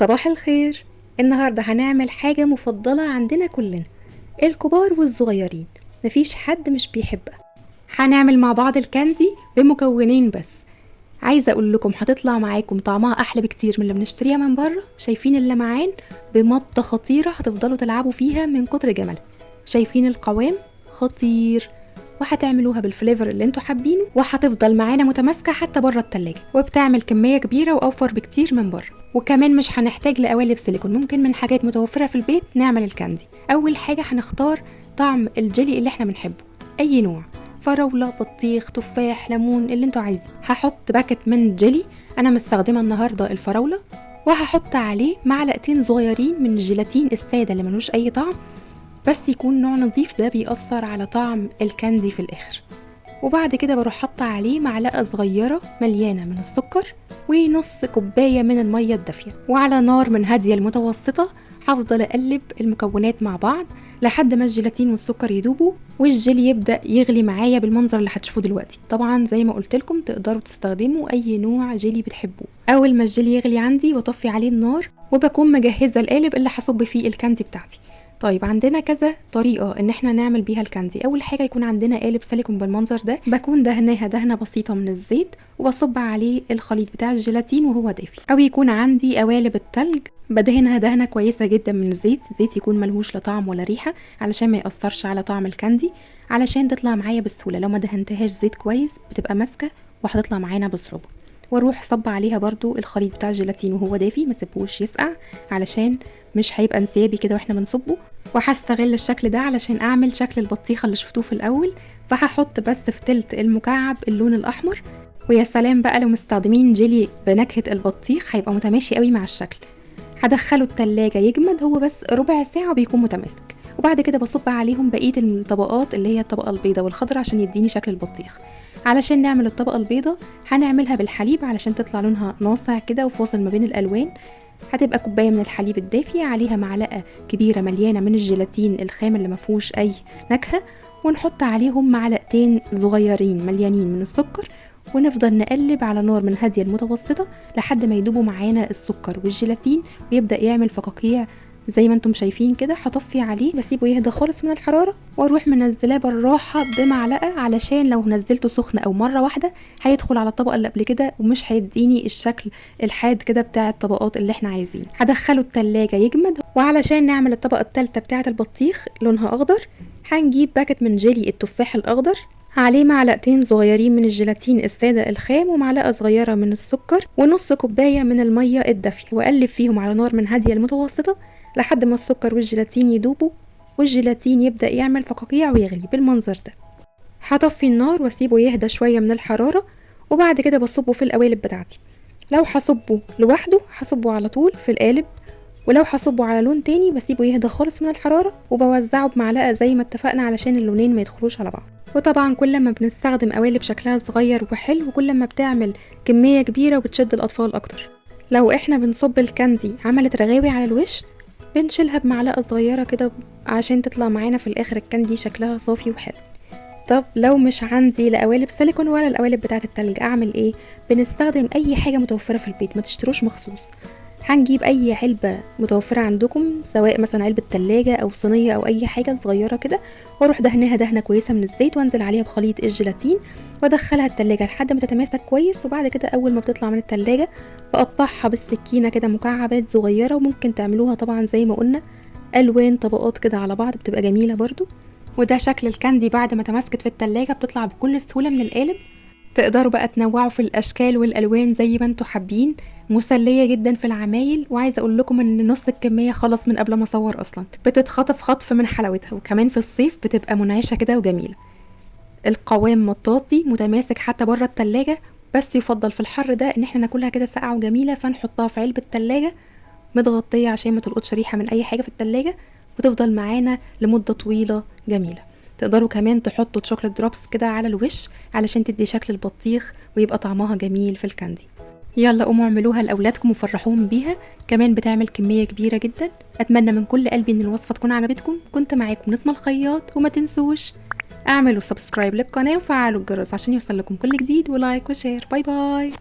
صباح الخير. النهاردة هنعمل حاجة مفضلة عندنا كلنا، الكبار والصغيرين، مفيش حد مش بيحبها. هنعمل مع بعض الكاندي بمكونين بس. عايزة اقول لكم هتطلع معاكم طعمها احلى بكتير من اللي بنشتريها من بره. شايفين اللمعان بمضة خطيرة هتفضلوا تلعبوا فيها من كتر جمالها. شايفين القوام خطير، وهتعملوها بالفليفر اللي انتوا حابينه، وهتفضل معانا متماسكة حتى بره التلاجة، وبتعمل كمية كبيرة واوفر بكتير من بره. وكمان مش هنحتاج لقوالب سيليكون، ممكن من حاجات متوفرة في البيت نعمل الكاندي. اول حاجة هنختار طعم الجيلي اللي احنا بنحبه، اي نوع، فراولة، بطيخ، تفاح، ليمون، اللي انتوا عايزين. هحط باكت من جيلي، انا مستخدمة النهاردة الفراولة، وهحط عليه معلقتين صغيرين من الجيلاتين السادة اللي ملوش اي طعم، بس يكون نوع نظيف، ده بيأثر على طعم الكاندي في الاخر. وبعد كده بروح حاطه عليه معلقه صغيره مليانه من السكر ونص كوبايه من الميه الدافيه، وعلى نار من هاديه المتوسطه هفضل اقلب المكونات مع بعض لحد ما الجيلاتين والسكر يدوبوا والجيلي يبدا يغلي معايا بالمنظر اللي هتشوفوه دلوقتي. طبعا زي ما قلت لكم تقدروا تستخدموا اي نوع جيلي بتحبوه. اول ما الجيلي يغلي عندي بطفي عليه النار، وبكون مجهزه القالب اللي هصب فيه الكاندي بتاعتي. طيب عندنا كذا طريقة ان احنا نعمل بيها الكاندي. اول حاجة يكون عندنا قالب سيليكون بالمنظر ده، بكون دهناها دهنة بسيطة من الزيت وبصب عليه الخليط بتاع الجيلاتين وهو دافي. او يكون عندي قوالب التلج بدهنها دهنة كويسة جدا من الزيت، زيت يكون ملهوش لا طعم ولا ريحة علشان ما يأثرش على طعم الكاندي، علشان تطلع معايا بسهولة. لو ما دهنتهاش زيت كويس بتبقى ماسكة وهتطلع معانا بصعوبة. واروح صب عليها برضو الخليط بتاع الجيلاتين وهو دافي، ما سيبوش يسقع علشان مش هيبقى انسيابي كده واحنا بنصبه. وهستغل الشكل ده علشان اعمل شكل البطيخه اللي شفتوه في الاول، فهحط بس في تلت المكعب اللون الاحمر. ويا سلام بقى لو مستخدمين جيلي بنكهه البطيخ هيبقى متماشي قوي مع الشكل. هدخله التلاجة يجمد، هو بس ربع ساعه وبيكون متماسك. وبعد كده بصب عليهم بقيه الطبقات اللي هي الطبقه البيضاء والخضراء عشان يديني شكل البطيخ. علشان نعمل الطبقه البيضاء هنعملها بالحليب علشان تطلع لونها ناصع كده وفاصل ما بين الالوان. هتبقى كوبايه من الحليب الدافي، عليها معلقه كبيره مليانه من الجيلاتين الخام اللي مفهوش اي نكهه، ونحط عليهم معلقتين صغيرين مليانين من السكر، ونفضل نقلب على نار من هاديه المتوسطه لحد ما يدوبوا معانا السكر والجيلاتين ويبدا يعمل فقاقيع زي ما انتم شايفين كده. هطفي عليه بسيبه يهدى خالص من الحراره، واروح منزلاه بالراحه بمعلقه علشان لو نزلته سخن او مره واحده هيدخل على الطبقه اللي قبل كده ومش هيديني الشكل الحاد كده بتاع الطبقات اللي احنا عايزين. هدخله التلاجة يجمد. وعلشان نعمل الطبقه الثالثه بتاعه البطيخ لونها اخضر، هنجيب باكت من جيلي التفاح الاخضر، عليه معلقتين صغيرين من الجيلاتين الساده الخام ومعلقه صغيره من السكر ونص كوبايه من الميه الدافيه، واقلب فيهم على نار من هاديه المتوسطه لحد ما السكر والجيلاتين يدوبوا والجيلاتين يبدأ يعمل فقاقيع ويغلي بالمنظر ده. هطفي النار واسيبه يهدى شوية من الحرارة، وبعد كده بصبه في القوالب بتاعتي. لو هصبه لوحده هصبه على طول في القالب، ولو هصبه على لون تاني بسيبه يهدى خالص من الحرارة وبوزعه بمعلقة زي ما اتفقنا علشان اللونين ما يدخلوش على بعض. وطبعا كل ما بنستخدم قوالب شكلها صغير وحلو وكل ما بتعمل كمية كبيرة وبتشد الأطفال أكتر. لو احنا بنصب الكاندي عملت رغاوي على الوش بنشيلها بمعلقة صغيرة كده عشان تطلع معانا في الاخر الكاندي شكلها صافي وحلو. طب لو مش عندي لا قوالب سيليكون ولا القوالب بتاعه التلج اعمل ايه؟ بنستخدم اي حاجة متوفرة في البيت، ما تشتروش مخصوص. هنجيب اي علبة متوفرة عندكم، سواء مثلا علبة تلاجة او صينية او اي حاجة صغيرة كده، واروح دهنها دهنة كويسة من الزيت وانزل عليها بخليط الجيلاتين وادخلها التلاجة لحد ما تتماسك كويس. وبعد كده اول ما بتطلع من التلاجة بقطعها بالسكينة كده مكعبات صغيرة، وممكن تعملوها طبعا زي ما قلنا الوان طبقات كده على بعض بتبقى جميلة برضو. وده شكل الكاندي بعد ما تمسكت في التلاجة، بتطلع بكل سهولة من القالب. تقدروا بقى تنوعوا في الاشكال والالوان زي ما انتوا حابين، مسلية جدا في العمايل. وعايزة اقول لكم ان نص الكمية خلص من قبل ما اصور اصلا، بتتخطف خطف من حلاوتها، وكمان في الصيف بتبقى منعشة كده وجميلة. القوام مطاطي متماسك حتى بره التلاجة، بس يفضل في الحر ده ان احنا ناكلها كده ساقعة وجميلة، فنحطها في علبة تلاجة متغطية عشان ما تلقطش ريحة من اي حاجة في التلاجة وتفضل معانا لمدة طويلة جميلة. تقدروا كمان تحطوا شوكولات دروبس كده على الوش علشان تدي شكل البطيخ ويبقى طعمها جميل في الكاندي. يلا قوموا اعملوها لاولادكم وفرحوهم بيها، كمان بتعمل كمية كبيرة جدا. اتمنى من كل قلبي ان الوصفة تكون عجبتكم. كنت معاكم نسمة الخياط، وما تنسوش اعملوا سبسكرايب للقناة وفعلوا الجرس عشان يوصل لكم كل جديد، ولايك وشير. باي باي.